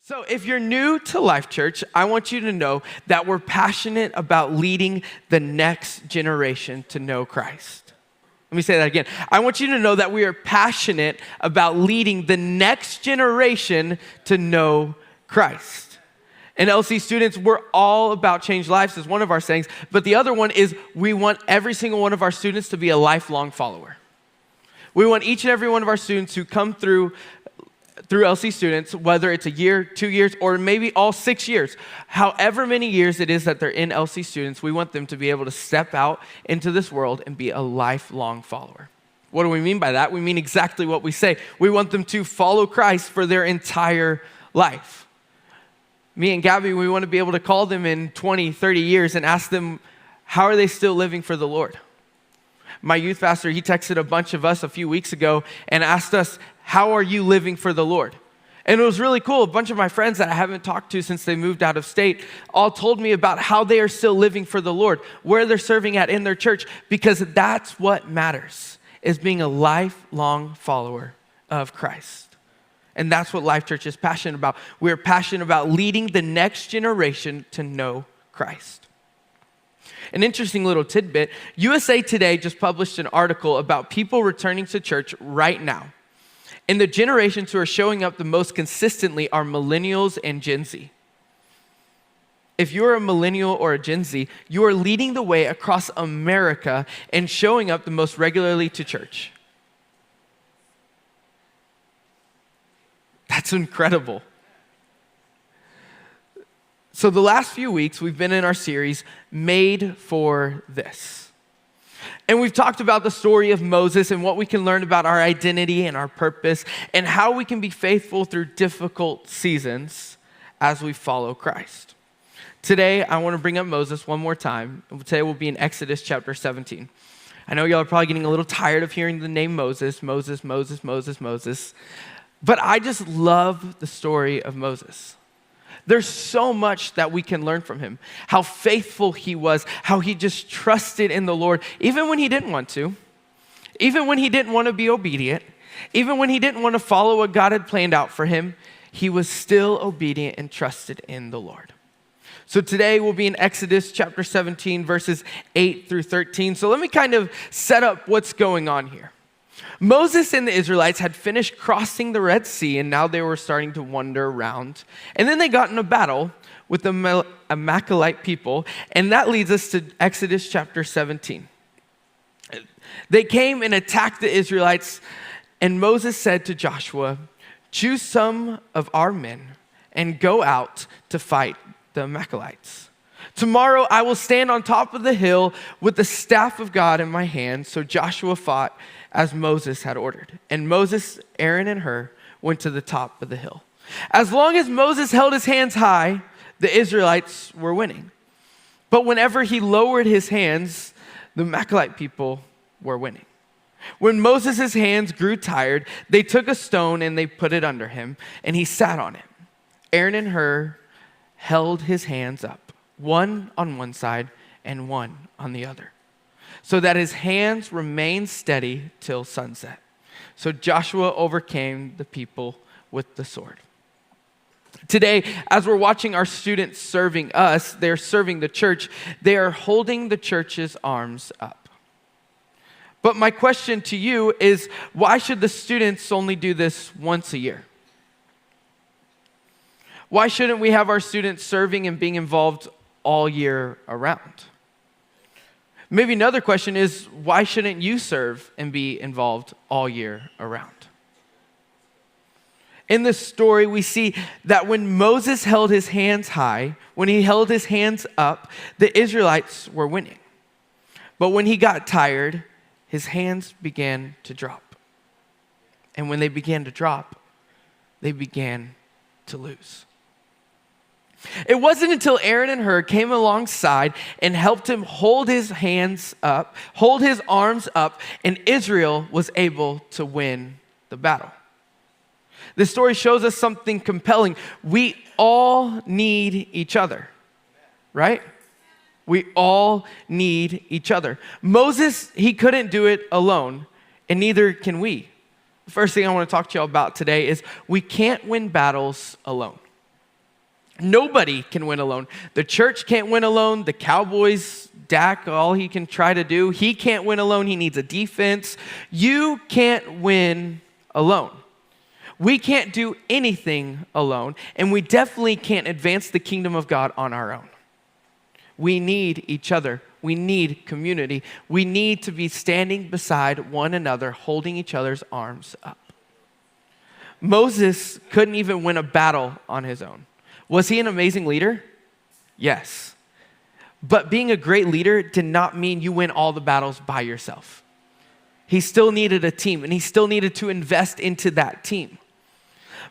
So if you're new to Life Church, I want you to know that we're passionate about leading the next generation to know Christ. Let me say that again. I want you to know that we are passionate about leading the next generation to know Christ. And LC students, we're all about change lives is one of our sayings, but the other one is we want every single one of our students to be a lifelong follower. We want each and every one of our students who come through LC students, whether it's a year, 2 years, or maybe all 6 years, however many years it is that they're in LC students, we want them to be able to step out into this world and be a lifelong follower. What do we mean by that? We mean exactly what we say. We want them to follow Christ for their entire life. Me and Gabby, we want to be able to call them in 20, 30 years and ask them, how are they still living for the Lord? My youth pastor, he texted a bunch of us a few weeks ago and asked us, how are you living for the Lord? And it was really cool. A bunch of my friends that I haven't talked to since they moved out of state all told me about how they are still living for the Lord, where they're serving at in their church, because that's what matters, is being a lifelong follower of Christ. And that's what Life Church is passionate about. We're passionate about leading the next generation to know Christ. An interesting little tidbit, USA Today just published an article about people returning to church right now. And the generations who are showing up the most consistently are millennials and Gen Z. If you're a millennial or a Gen Z, you are leading the way across America and showing up the most regularly to church. That's incredible. So the last few weeks, we've been in our series, Made for This. And we've talked about the story of Moses and what we can learn about our identity and our purpose and how we can be faithful through difficult seasons as we follow Christ. Today, I want to bring up Moses one more time. Today we'll be in Exodus chapter 17. I know y'all are probably getting a little tired of hearing the name Moses. But I just love the story of Moses. There's so much that we can learn from him. How faithful he was, how he just trusted in the Lord, even when he didn't want to, even when he didn't want to be obedient, even when he didn't want to follow what God had planned out for him, he was still obedient and trusted in the Lord. So today we'll be in Exodus chapter 17, verses 8 through 13. So let me kind of set up what's going on here. Moses and the Israelites had finished crossing the Red Sea, and now they were starting to wander around. And then they got in a battle with the Amalekite people, and that leads us to Exodus chapter 17. They came and attacked the Israelites, and Moses said to Joshua, "Choose some of our men and go out to fight the Amalekites. Tomorrow I will stand on top of the hill with the staff of God in my hand." So Joshua fought as Moses had ordered. And Moses, Aaron, and Hur went to the top of the hill. As long as Moses held his hands high, the Israelites were winning. But whenever he lowered his hands, the Amalekite people were winning. When Moses' hands grew tired, they took a stone and they put it under him, and he sat on it. Aaron and Hur held his hands up, one on one side and one on the other, so that his hands remained steady till sunset. So Joshua overcame the people with the sword. Today, as we're watching our students serving us, they're serving the church, they are holding the church's arms up. But my question to you is, why should the students only do this once a year? Why shouldn't we have our students serving and being involved all year around? Maybe another question is, why shouldn't you serve and be involved all year around? In this story, we see that when Moses held his hands high, when he held his hands up, the Israelites were winning. But when he got tired, his hands began to drop. And when they began to drop, they began to lose. It wasn't until Aaron and Hur came alongside and helped him hold his hands up, hold his arms up, and Israel was able to win the battle. This story shows us something compelling. We all need each other, right? We all need each other. Moses, he couldn't do it alone, and neither can we. The first thing I want to talk to y'all about today is we can't win battles alone. Nobody can win alone. The church can't win alone. The Cowboys, Dak, all he can try to do, he can't win alone. He needs a defense. You can't win alone. We can't do anything alone, and we definitely can't advance the kingdom of God on our own. We need each other. We need community. We need to be standing beside one another, holding each other's arms up. Moses couldn't even win a battle on his own. Was he an amazing leader? Yes. But being a great leader did not mean you win all the battles by yourself. He still needed a team, and he still needed to invest into that team.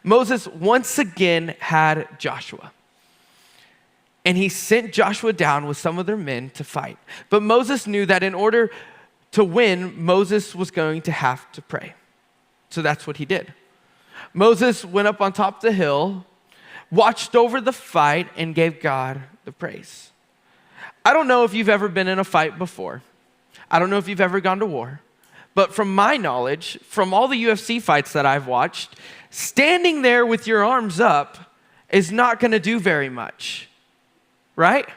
Moses once again had Joshua. And he sent Joshua down with some of their men to fight. But Moses knew that in order to win, Moses was going to have to pray. So that's what he did. Moses went up on top of the hill, watched over the fight, and gave God the praise. I don't know if you've ever been in a fight before. I don't know if you've ever gone to war. But from my knowledge, from all the UFC fights that I've watched, standing there with your arms up is not going to do very much. Right?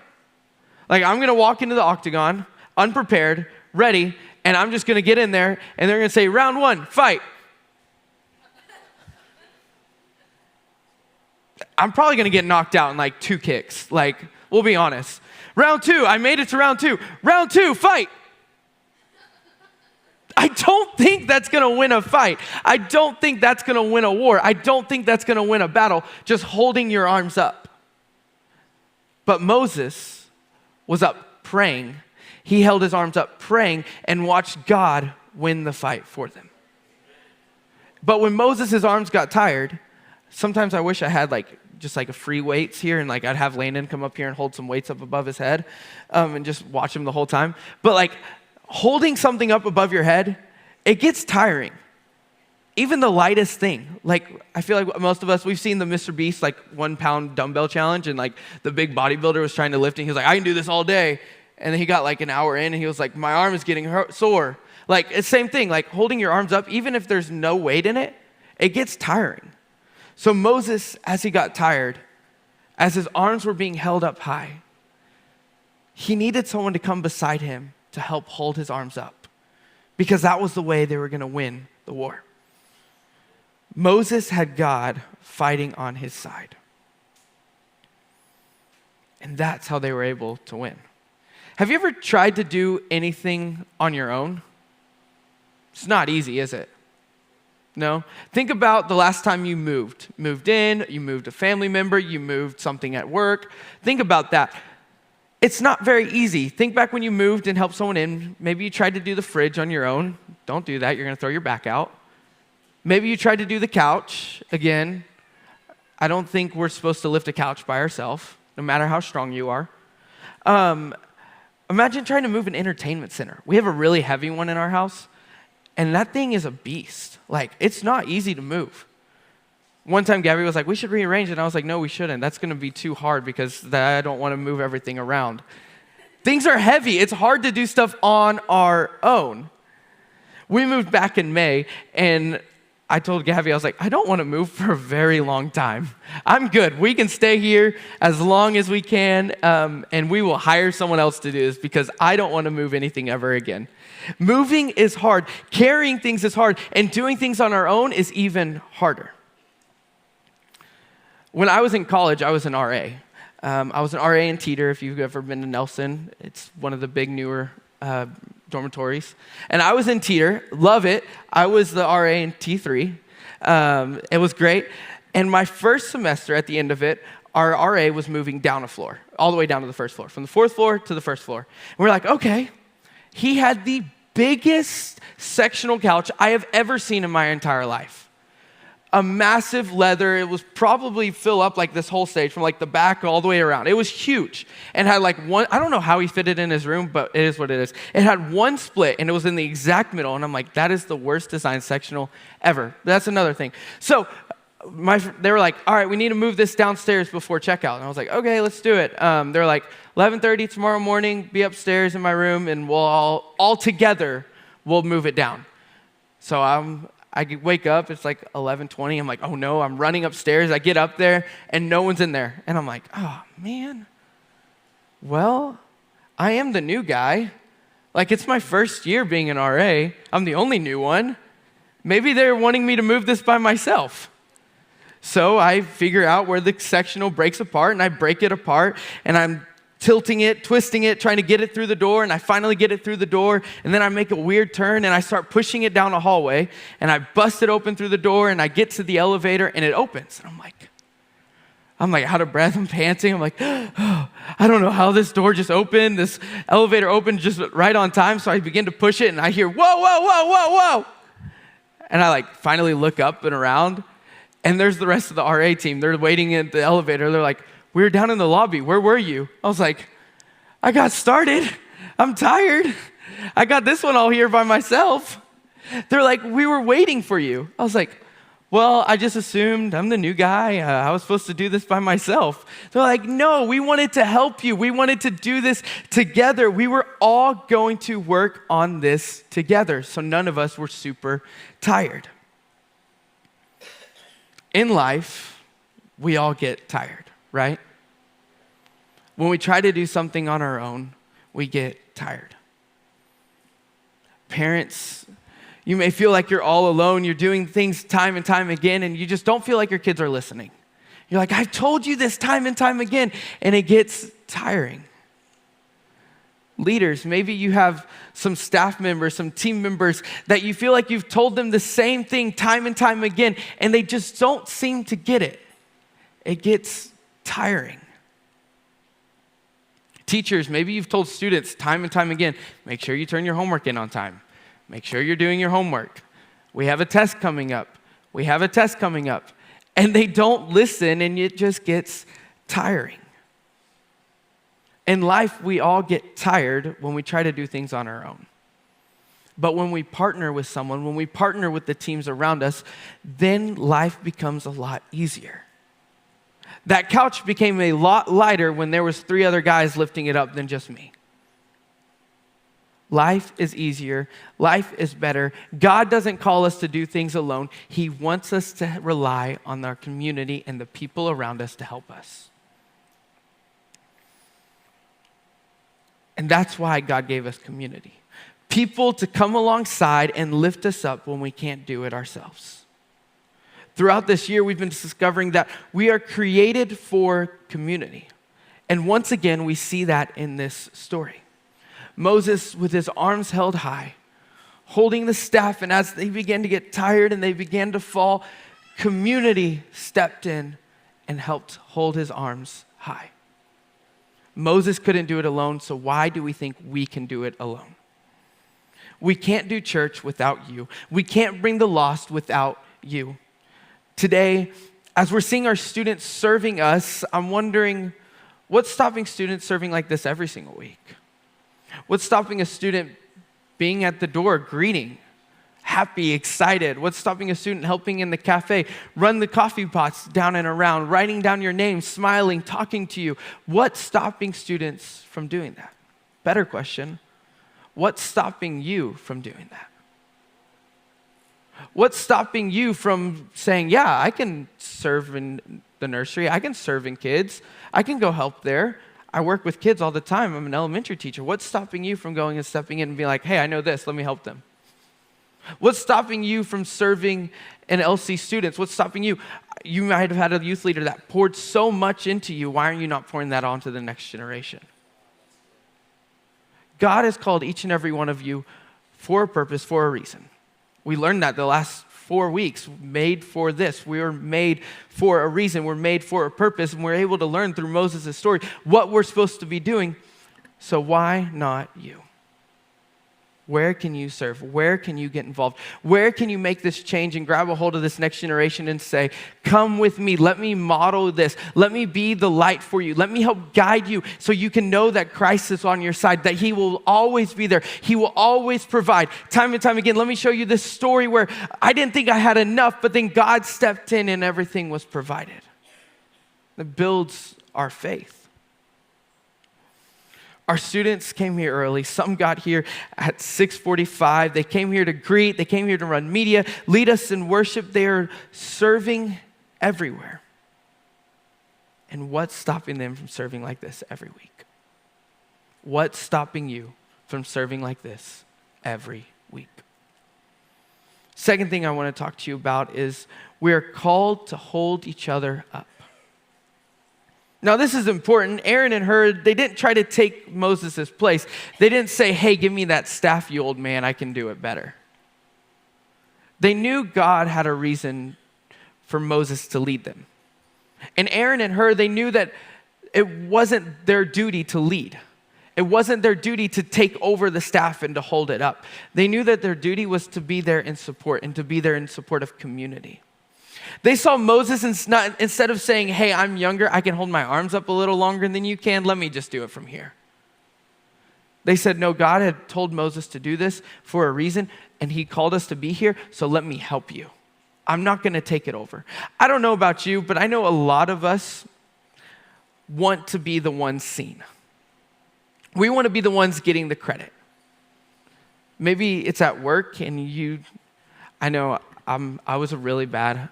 Like, I'm going to walk into the octagon, unprepared, ready, and I'm just going to get in there, and they're going to say, round 1, fight. I'm probably going to get knocked out in like 2 kicks. Like, we'll be honest. Round 2, I made it to round 2. Round 2, fight. I don't think that's going to win a fight. I don't think that's going to win a war. I don't think that's going to win a battle, just holding your arms up. But Moses was up praying. He held his arms up praying and watched God win the fight for them. But when Moses' arms got tired, sometimes I wish I had just a free weights here, and I'd have Landon come up here and hold some weights up above his head and just watch him the whole time. But holding something up above your head, it gets tiring. Even the lightest thing. I feel like most of us, we've seen the Mr. Beast 1 pound dumbbell challenge, and the big bodybuilder was trying to lift it. He was like, I can do this all day. And then he got an hour in, and he was like, my arm is getting sore. It's the same thing, holding your arms up, even if there's no weight in it, it gets tiring. So Moses, as he got tired, as his arms were being held up high, he needed someone to come beside him to help hold his arms up, because that was the way they were going to win the war. Moses had God fighting on his side. And that's how they were able to win. Have you ever tried to do anything on your own? It's not easy, is it? No? Think about the last time you moved. Moved in, you moved a family member, you moved something at work. Think about that. It's not very easy. Think back when you moved and helped someone in. Maybe you tried to do the fridge on your own. Don't do that. You're going to throw your back out. Maybe you tried to do the couch. Again, I don't think we're supposed to lift a couch by ourselves, no matter how strong you are. Imagine trying to move an entertainment center. We have a really heavy one in our house, and that thing is a beast. It's not easy to move. One time, Gabby was like, we should rearrange it. And I was like, no, we shouldn't. That's going to be too hard because I don't want to move everything around. Things are heavy. It's hard to do stuff on our own. We moved back in May, and I told Gabby, I was like, I don't want to move for a very long time. I'm good. We can stay here as long as we can, and we will hire someone else to do this because I don't want to move anything ever again. Moving is hard. Carrying things is hard, and doing things on our own is even harder. When I was in college, I was an RA. I was an RA in Teeter, if you've ever been to Nelson. It's one of the big newer dormitories. And I was in Teeter, love it. I was the RA in T3. It was great. And my first semester, at the end of it, our RA was moving down a floor, all the way down to the first floor, from the 4th floor to the 1st floor. And we're like, okay. He had the biggest sectional couch I have ever seen in my entire life. A massive leather. It was probably fill up this whole stage from the back all the way around. It was huge and had one, I don't know how he fit it in his room, but it is what it is. It had one split and it was in the exact middle. And I'm like, that is the worst designed sectional ever. That's another thing. So they were like, all right, we need to move this downstairs before checkout. And I was like, okay, let's do it. They're like, 11:30 tomorrow morning, be upstairs in my room and we'll all together, we'll move it down. So wake up, it's like 11:20. I'm like, oh no, I'm running upstairs. I get up there and no one's in there. And I'm like, oh man, well, I am the new guy. Like, it's my first year being an RA. I'm the only new one. Maybe they're wanting me to move this by myself. So I figure out where the sectional breaks apart, and I break it apart, and I'm tilting it, twisting it, trying to get it through the door, and I finally get it through the door, and then I make a weird turn, and I start pushing it down a hallway, and I bust it open through the door, and I get to the elevator, and it opens. And I'm like out of breath, I'm panting. I'm like, oh, I don't know how this door just opened. This elevator opened just right on time, so I begin to push it, and I hear, whoa, whoa, whoa, whoa, whoa. And I like finally look up and around, and there's the rest of the RA team. They're waiting at the elevator. They're like, we were down in the lobby. Where were you? I was like, I got started. I'm tired. I got this one all here by myself. They're like, we were waiting for you. I was like, well, I just assumed I'm the new guy. I was supposed to do this by myself. They're like, no, we wanted to help you. We wanted to do this together. We were all going to work on this together. So none of us were super tired. In life, we all get tired, right? When we try to do something on our own, we get tired. Parents, you may feel like you're all alone. You're doing things time and time again, and you just don't feel like your kids are listening. You're like, I've told you this time and time again, and it gets tiring. Leaders, maybe you have some staff members, some team members that you feel like you've told them the same thing time and time again, and they just don't seem to get it. It gets tiring. Teachers, maybe you've told students time and time again, make sure you turn your homework in on time. Make sure you're doing your homework. We have a test coming up. We have a test coming up. And they don't listen, and it just gets tiring. In life, we all get tired when we try to do things on our own. But when we partner with someone, when we partner with the teams around us, then life becomes a lot easier. That couch became a lot lighter when there was 3 other guys lifting it up than just me. Life is easier. Life is better. God doesn't call us to do things alone. He wants us to rely on our community and the people around us to help us. And that's why God gave us community. People to come alongside and lift us up when we can't do it ourselves. Throughout this year, we've been discovering that we are created for community. And once again, we see that in this story. Moses, with his arms held high, holding the staff, and as they began to get tired and they began to fall, community stepped in and helped hold his arms high. Moses couldn't do it alone, so why do we think we can do it alone? We can't do church without you. We can't bring the lost without you. Today, as we're seeing our students serving us, I'm wondering, what's stopping students serving like this every single week? What's stopping a student being at the door, greeting, happy, excited? What's stopping a student helping in the cafe, run the coffee pots down and around, writing down your name, smiling, talking to you? What's stopping students from doing that? Better question, what's stopping you from doing that? What's stopping you from saying, yeah, I can serve in the nursery, I can serve in kids, I can go help there. I work with kids all the time. I'm an elementary teacher. What's stopping you from going and stepping in and being like, hey, I know this, let me help them? What's stopping you from serving in LC students? What's stopping you? You might have had a youth leader that poured so much into you. Why aren't you not pouring that on to the next generation? God has called each and every one of you for a purpose, for a reason. We learned that the last 4 weeks, made for this. We were made for a reason. We're made for a purpose, and we're able to learn through Moses' story what we're supposed to be doing. So why not you? Where can you serve? Where can you get involved? Where can you make this change and grab a hold of this next generation and say, come with me, let me model this, let me be the light for you, let me help guide you so you can know that Christ is on your side, that he will always be there, he will always provide. Time and time again, let me show you this story where I didn't think I had enough, but then God stepped in and everything was provided. It builds our faith. Our students came here early. Some got here at 6:45. They came here to greet. They came here to run media, lead us in worship. They are serving everywhere. And what's stopping them from serving like this every week? What's stopping you from serving like this every week? Second thing I want to talk to you about is we are called to hold each other up. Now, this is important. Aaron and Hur, they didn't try to take Moses' place. They didn't say, hey, give me that staff, you old man. I can do it better. They knew God had a reason for Moses to lead them. And Aaron and Hur, they knew that it wasn't their duty to lead. It wasn't their duty to take over the staff and to hold it up. They knew that their duty was to be there in support and to be there in support of community. They saw Moses instead of saying, hey, I'm younger, I can hold my arms up a little longer than you can, let me just do it from here. They said, no, God had told Moses to do this for a reason, and he called us to be here, so let me help you. I'm not going to take it over. I don't know about you, but I know a lot of us want to be the ones seen. We want to be the ones getting the credit. Maybe it's at work, and I know I was a really bad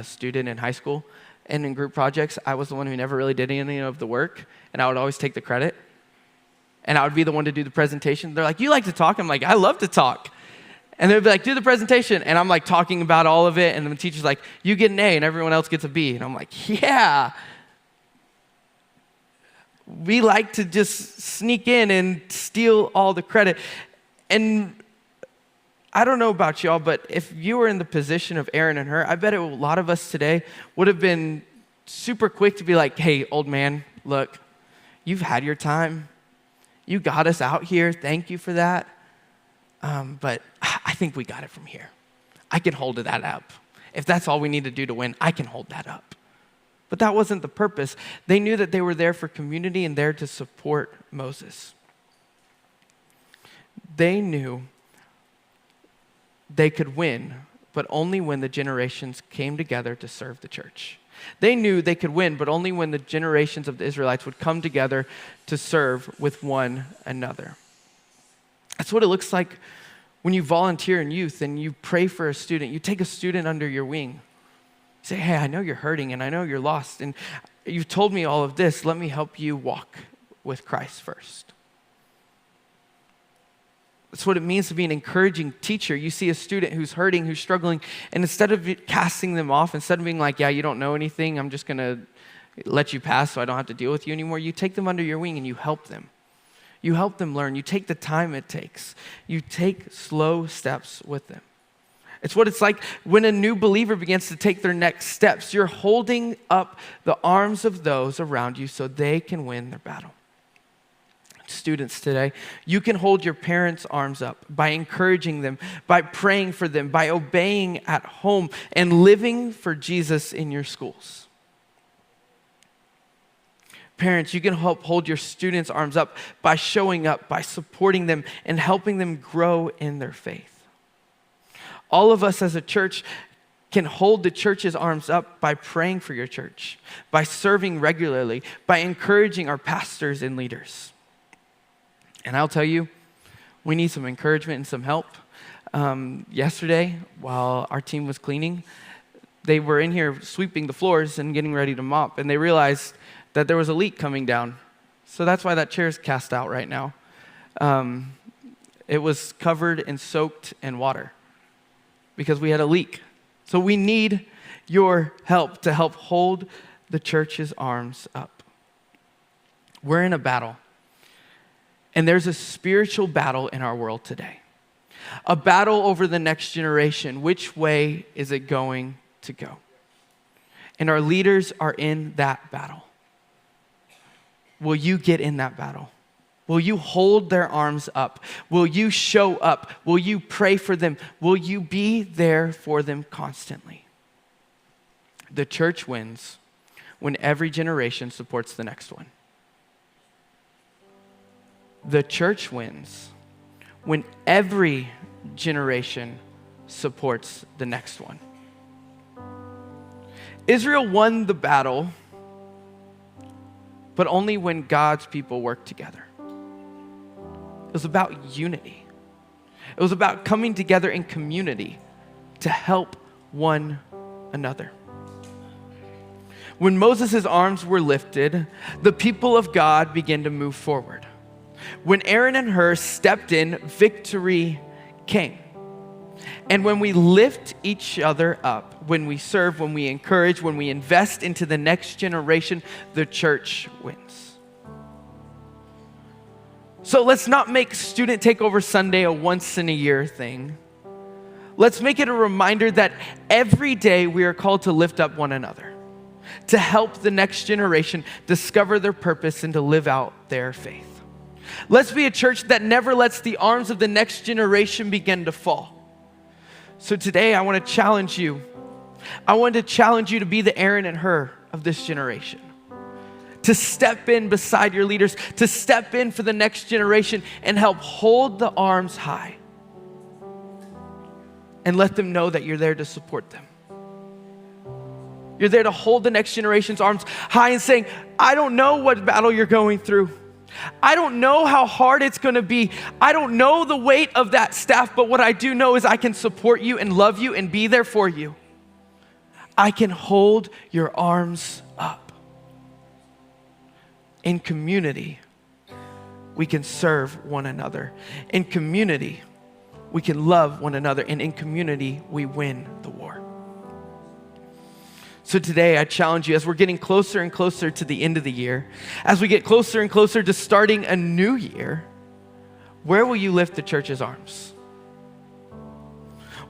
student in high school, and in group projects, I was the one who never really did any of the work, and I would always take the credit, and I would be the one to do the presentation. They're like, you like to talk? I'm like, I love to talk. And they'd be like, do the presentation, and I'm like talking about all of it, and the teacher's like, you get an A, and everyone else gets a B, and I'm like, yeah. We like to just sneak in and steal all the credit, and I don't know about y'all, but if you were in the position of Aaron and Hur, I bet a lot of us today would have been super quick to be like, hey, old man, look, you've had your time. You got us out here. Thank you for that. But I think we got it from here. I can hold that up. If that's all we need to do to win, I can hold that up. But that wasn't the purpose. They knew that they were there for community and there to support Moses. They knew they could win, but only when the generations came together to serve the church. They knew they could win, but only when the generations of the Israelites would come together to serve with one another. That's what it looks like when you volunteer in youth and you pray for a student. You take a student under your wing. You say, hey, I know you're hurting and I know you're lost, and you've told me all of this. Let me help you walk with Christ first. That's what it means to be an encouraging teacher. You see a student who's hurting, who's struggling, and instead of casting them off, instead of being like, yeah, you don't know anything, I'm just going to let you pass so I don't have to deal with you anymore, you take them under your wing and you help them. You help them learn. You take the time it takes. You take slow steps with them. It's what it's like when a new believer begins to take their next steps. You're holding up the arms of those around you so they can win their battle. Students today, you can hold your parents' arms up by encouraging them, by praying for them, by obeying at home, and living for Jesus in your schools. Parents, you can help hold your students' arms up by showing up, by supporting them, and helping them grow in their faith. All of us as a church can hold the church's arms up by praying for your church, by serving regularly, by encouraging our pastors and leaders. And I'll tell you, we need some encouragement and some help. Yesterday, while our team was cleaning, they were in here sweeping the floors and getting ready to mop, and they realized that there was a leak coming down. So that's why that chair is cast out right now. It was covered and soaked in water because we had a leak. So we need your help to help hold the church's arms up. We're in a battle. And there's a spiritual battle in our world today. A battle over the next generation. Which way is it going to go? And our leaders are in that battle. Will you get in that battle? Will you hold their arms up? Will you show up? Will you pray for them? Will you be there for them constantly? The church wins when every generation supports the next one. The church wins when every generation supports the next one. Israel won the battle, but only when God's people work together. It was about unity. It was about coming together in community to help one another. When Moses' arms were lifted, the people of God began to move forward. When Aaron and Hur stepped in, victory came. And when we lift each other up, when we serve, when we encourage, when we invest into the next generation, the church wins. So let's not make Student Takeover Sunday a once in a year thing. Let's make it a reminder that every day we are called to lift up one another, to help the next generation discover their purpose and to live out their faith. Let's be a church that never lets the arms of the next generation begin to fall. So today I want to challenge you. I want to challenge you to be the Aaron and Hur of this generation. To step in beside your leaders, to step in for the next generation and help hold the arms high. And let them know that you're there to support them. You're there to hold the next generation's arms high and saying, I don't know what battle you're going through. I don't know how hard it's going to be. I don't know the weight of that staff, but what I do know is I can support you and love you and be there for you. I can hold your arms up. In community, we can serve one another. In community, we can love one another. And in community, we win the war. So today, I challenge you, as we're getting closer and closer to the end of the year, as we get closer and closer to starting a new year, where will you lift the church's arms?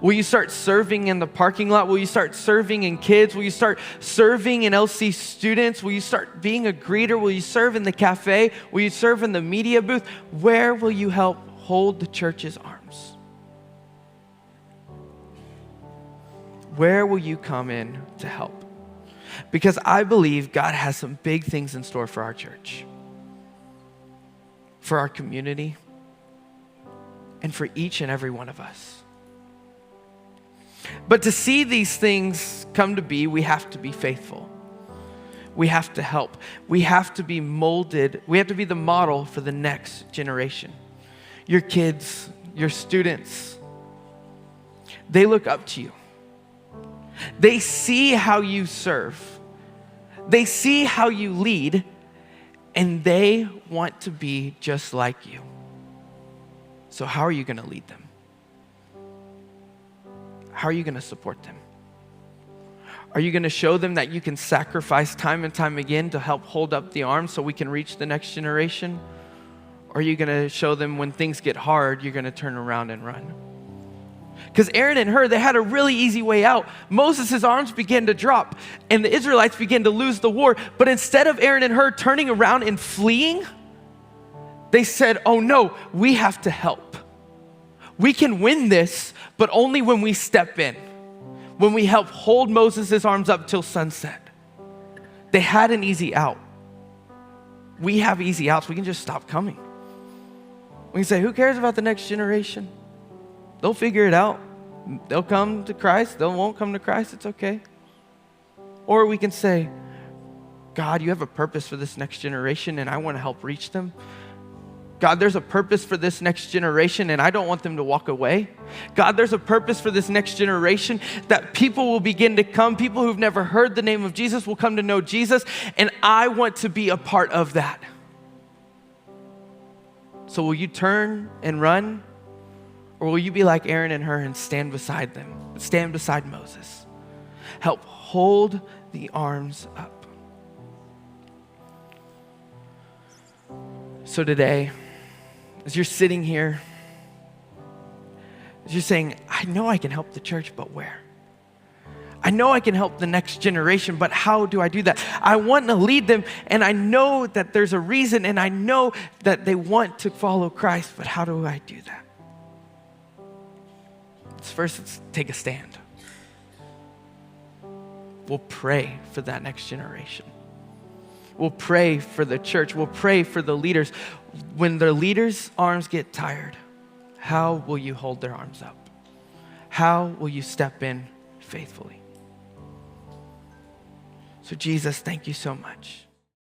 Will you start serving in the parking lot? Will you start serving in kids? Will you start serving in LC students? Will you start being a greeter? Will you serve in the cafe? Will you serve in the media booth? Where will you help hold the church's arms? Where will you come in to help? Because I believe God has some big things in store for our church, for our community, and for each and every one of us. But to see these things come to be, we have to be faithful. We have to help. We have to be molded. We have to be the model for the next generation. Your kids, your students, they look up to you. They see how you serve. They see how you lead, and they want to be just like you. So how are you going to lead them? How are you going to support them? Are you going to show them that you can sacrifice time and time again to help hold up the arms so we can reach the next generation? Or are you going to show them when things get hard, you're going to turn around and run? Because Aaron and Hur, they had a really easy way out. Moses' arms began to drop, and the Israelites began to lose the war. But instead of Aaron and Hur turning around and fleeing, they said, oh no, we have to help. We can win this, but only when we step in, when we help hold Moses' arms up till sunset. They had an easy out. We have easy outs. We can just stop coming. We can say, who cares about the next generation? They'll figure it out. They'll come to Christ. They won't come to Christ. It's okay. Or we can say, God, you have a purpose for this next generation, and I want to help reach them. God, there's a purpose for this next generation, and I don't want them to walk away. God, there's a purpose for this next generation that people will begin to come. People who've never heard the name of Jesus will come to know Jesus, and I want to be a part of that. So will you turn and run? Or will you be like Aaron and Hur and stand beside them, stand beside Moses? Help hold the arms up. So today, as you're sitting here, as you're saying, I know I can help the church, but where? I know I can help the next generation, but how do I do that? I want to lead them, and I know that there's a reason, and I know that they want to follow Christ, but how do I do that? First, let's take a stand. We'll pray for that next generation. We'll pray for the church. We'll pray for the leaders. When the leaders' arms get tired, how will you hold their arms up? How will you step in faithfully? So Jesus, thank you so much.